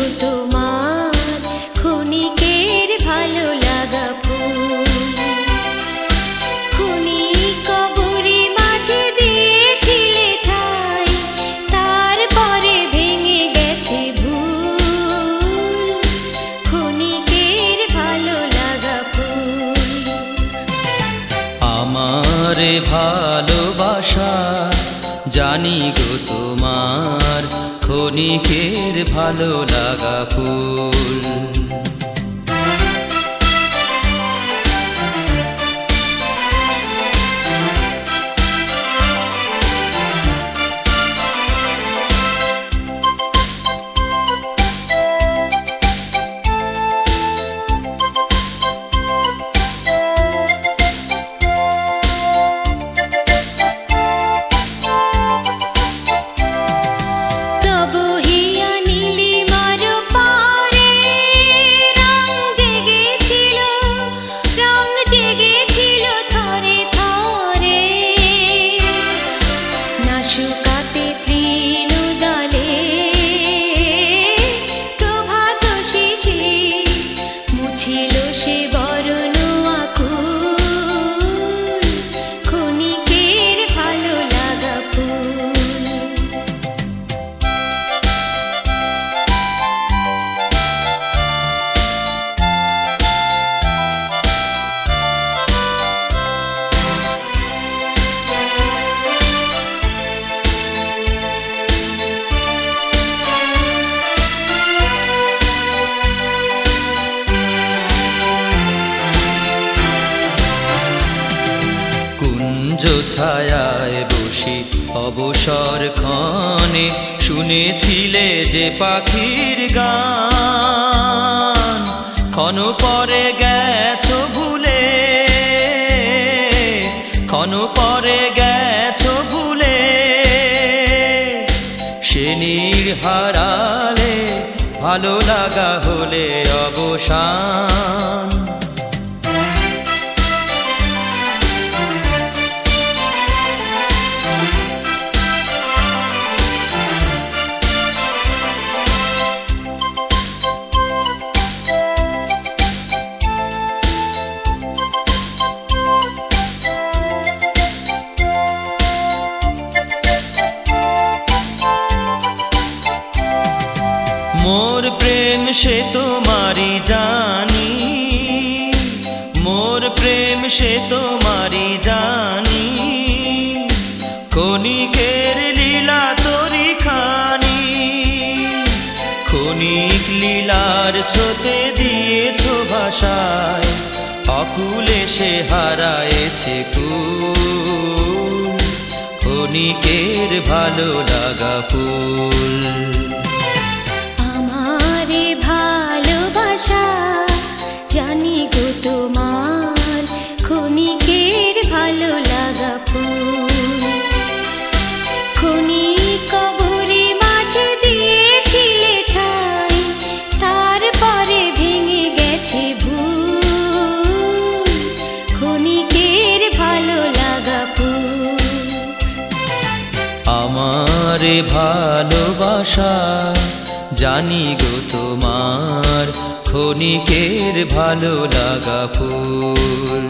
গো তোমার ক্ষণিকের ভালো লাগা ফুল। ক্ষণিক কবরে মাঝে দিয়েছিলে ঠাই, তারপরে ভেঙে গেছে ভুল। ক্ষণিকের ভালো লাগা ফুল। আমার ভালোবাসা জানি গো তোমার ক্ষণিকের ভালো লাগা ফুল। ছায়ায় বসে অবসর ক্ষণে শুনেছিলে যে পাখির গান, ক্ষণ পরে গেছো ভুলে, ক্ষণ পরে গেছো ভুলে। সে নীড় হারালে ভালো লাগা হলে অবসান। মোর প্রেম সে তোমারি জানি, মোর প্রেম সে তোমারি জানি। ক্ষণিকের লীলা তরি খানি, ক্ষণিক লীলার স্রোতে দিয়েছ ভাষায়, অকুলে সে হারায়েছে কুল। ক্ষণিকের ভালো লাগা ফুল। জানি গো তোমার ক্ষণিকের ভালো লাগা ফুল। ক্ষণিক কবরে মাঝে দিয়েছিলে ঠাই, তারপরে ভেঙে গেছে ভুল। ক্ষণিকের ভালো লাগা ফুল। আমার ভালোবাসা জানি গো তোমার ক্ষণিকের ভালো লাগা ফুল।